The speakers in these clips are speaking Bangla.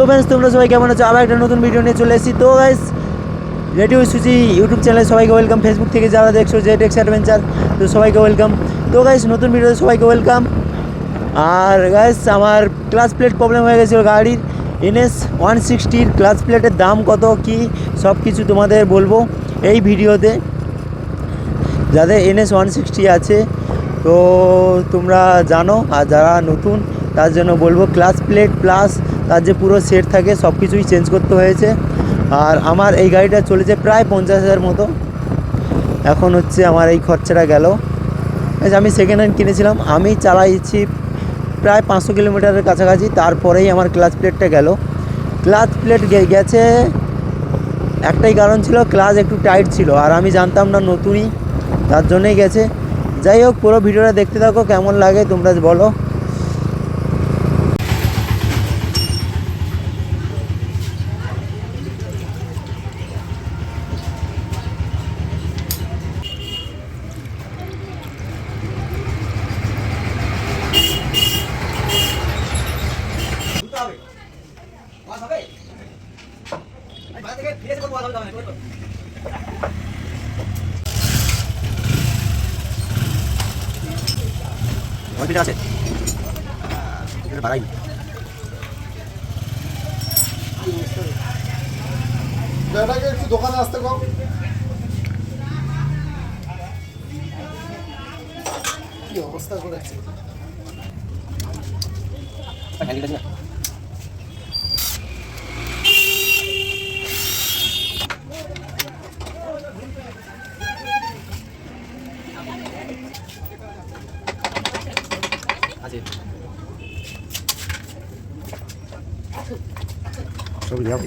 ফ্রেন্ডস, তোমরা সবাই কেমন আছো? আবার একটা নতুন ভিডিও নিয়ে চলে এসেছি। তো গাইস, রেডিও সুজি ইউটিউব চ্যানেলে সবাইকে ওয়েলকাম। ফেসবুক থেকে যারা দেখছো জেড এক্স অ্যাডভেঞ্চার, তো সবাইকে ওয়েলকাম। তো গাইস, নতুন ভিডিওতে সবাইকে ওয়েলকাম। আর গাইস, আমার ক্লাচ প্লেট প্রবলেম হয়ে গেছিলো গাড়ির। NS 160 ক্লাচ প্লেটের দাম কত কি সব কিছু তোমাদের বলবো এই ভিডিওতে। যাদের NS 160 আছে তো তোমরা জানো, আর যারা নতুন তার জন্য বলবো ক্লাচ প্লেট প্লাস তার যে পুরো সেট থাকে সব কিছুই চেঞ্জ করতে হয়েছে। আর আমার এই গাড়িটা চলেছে প্রায় 50,000 মতো। এখন হচ্ছে আমার এই খরচাটা গেল। আমি সেকেন্ড হ্যান্ড কিনেছিলাম, আমি চালাইছি প্রায় 500 কিলোমিটারের কাছাকাছি। তারপরেই আমার ক্লাচ প্লেটটা গেল। ক্লাচ প্লেট গেছে একটাই কারণ ছিল, ক্লাচ একটু টাইট ছিল আর আমি জানতাম না নতুনই, তার জন্যই গেছে। যাই হোক, পুরো ভিডিওটা দেখতে থাকো, কেমন লাগে তোমরা বলো। আছে বাড়াই একটু দোকানে আসতে কম। কি অবস্থা করেছে সব যাবে।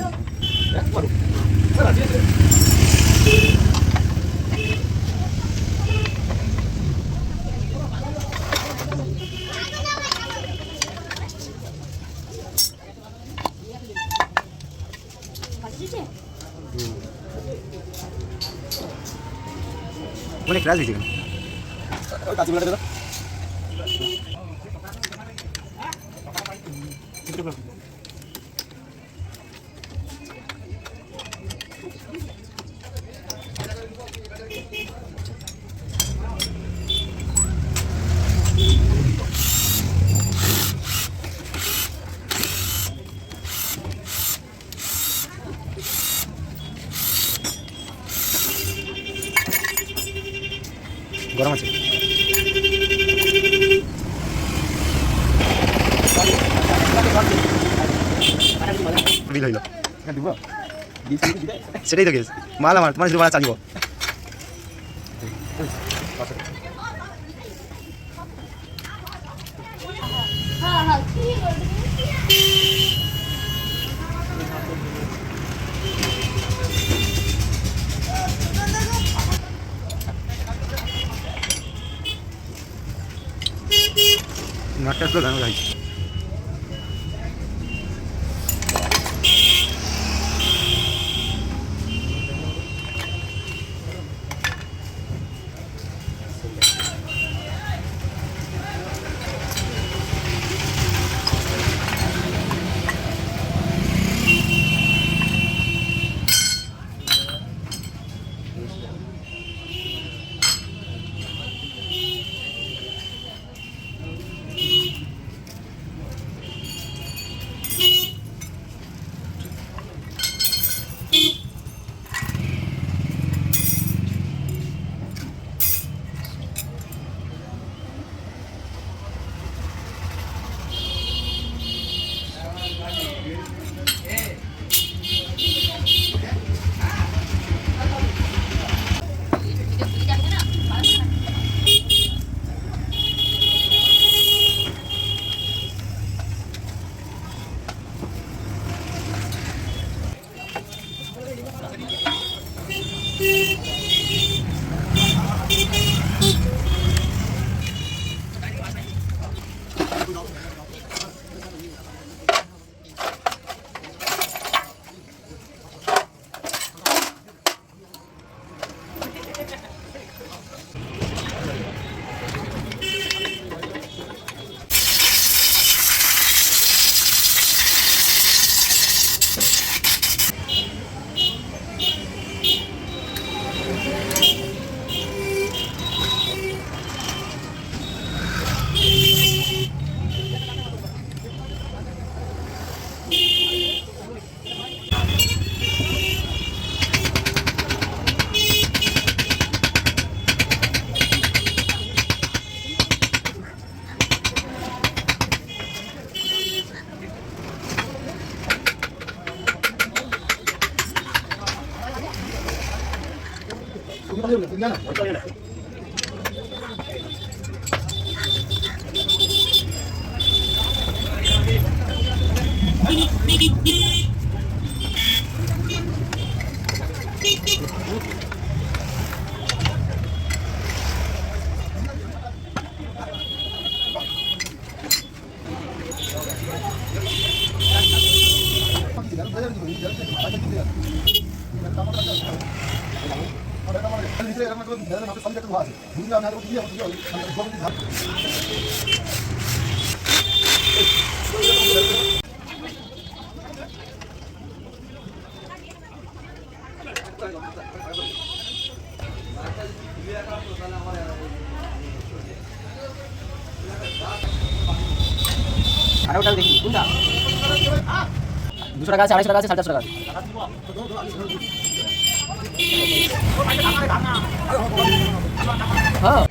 অনেক রাজ হয়েছে গরম আছে। বিল হইল সেটাই তো কেস। মাল আমার, তোমার শুধু মাল চালিব। নটটা তো গান গাই। আর ওটা দেখি কোনটা 200 টাকা আছে 250 টাকা আছে 450 টাকা আছে হ্যাঁ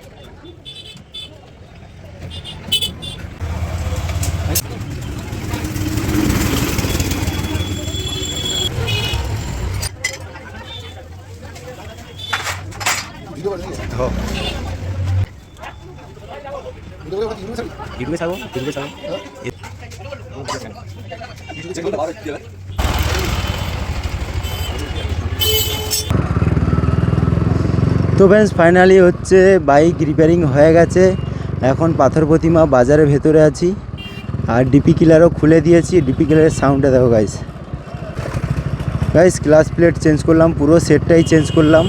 ইউটিউবে ছাড়বো তো ফ্রেন্ডস ফাইনালি হচ্ছে বাইক রিপেয়ারিং হয়ে গেছে। এখন পাথর প্রতিমা বাজারের ভেতরে আছি আর ডিপি কিলারও খুলে দিয়েছি। ডিপি কিলারের সাউন্ডটা দেখো গাইস ক্লাস প্লেট চেঞ্জ করলাম, পুরো সেটটাই চেঞ্জ করলাম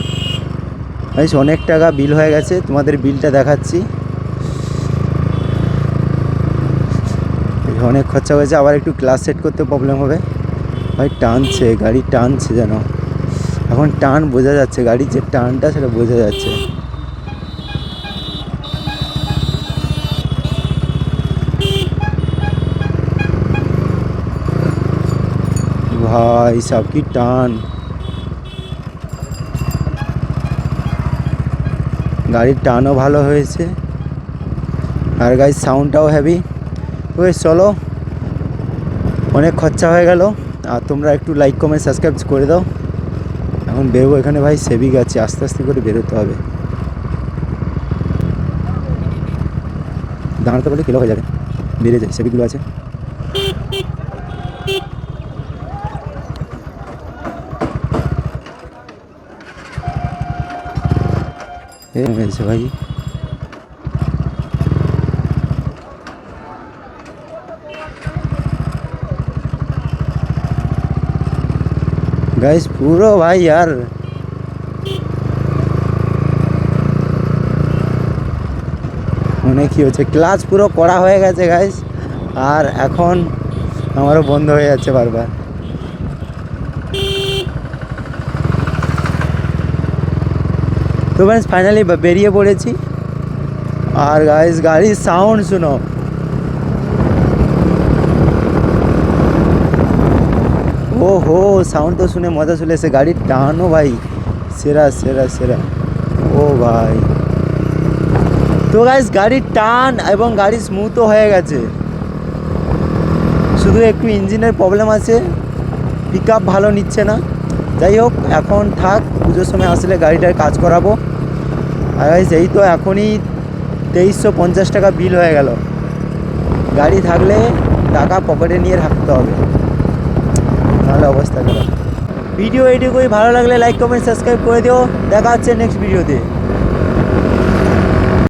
গাইস। অনেক টাকা বিল হয়ে গেছে, তোমাদের বিলটা দেখাচ্ছি। অনেক খরচা হয়েছে, আবার একটু ক্লাস সেট করতে প্রবলেম হবে। ভাই টানছে, গাড়ি টানছে যেন, এখন টান বোঝা যাচ্ছে, গাড়ির যে টানটা সেটা বোঝা যাচ্ছে। ভাই সব কি টান, গাড়ির টানও ভালো হয়েছে আর গাড়ির সাউন্ডটাও হেভি। ওই চলো, অনেক খরচা হয়ে গেল, আর তোমরা একটু লাইক কমেন্ট সাবস্ক্রাইব করে দাও। এখন বেরোবো, এখানে ভাই সেভিক আছে, আস্তে আস্তে করে বেরোতে হবে। দাঁড়াতে পারলে কিলো হয়ে যাবে, বেড়ে যায়, সেভিকগুলো আছে। হয়েছে ভাই, গাইস পুরো ভাই यार অনেক কি হচ্ছে, ক্লাচ পুরো করা হয়ে গেছে গাইস, আর এখন আমারও বন্ধ হয়ে যাচ্ছে বারবার। তো ফ্রেন্ডস ফাইনালি বেরিয়ে পড়েছি, আর গাইস গাড়ির সাউন্ড শুনো, ও হো সাউন্ড তো শুনে মজা চলে এসে, গাড়ির টানও ভাই সেরা সেরা সেরা। ও ভাই, তো গাইস গাড়ির টান এবং গাড়ি স্মুথও হয়ে গেছে, শুধু একটু ইঞ্জিনের প্রবলেম আছে, পিক আপ ভালো নিচ্ছে না। যাই হোক এখন থাক, পুজোর সময় আসলে গাড়িটার কাজ করাবো। আর গাইস এই তো এখনই 2350 টাকা বিল হয়ে গেল। গাড়ি থাকলে টাকা পকেটে নিয়ে থাকতে হবে, নাহলে অবস্থা খারাপ। ভিডিও এইটুকুই, ভালো লাগলে লাইক কমেন্ট সাবস্ক্রাইব করে দিও। দেখা হচ্ছে নেক্সট ভিডিওতে।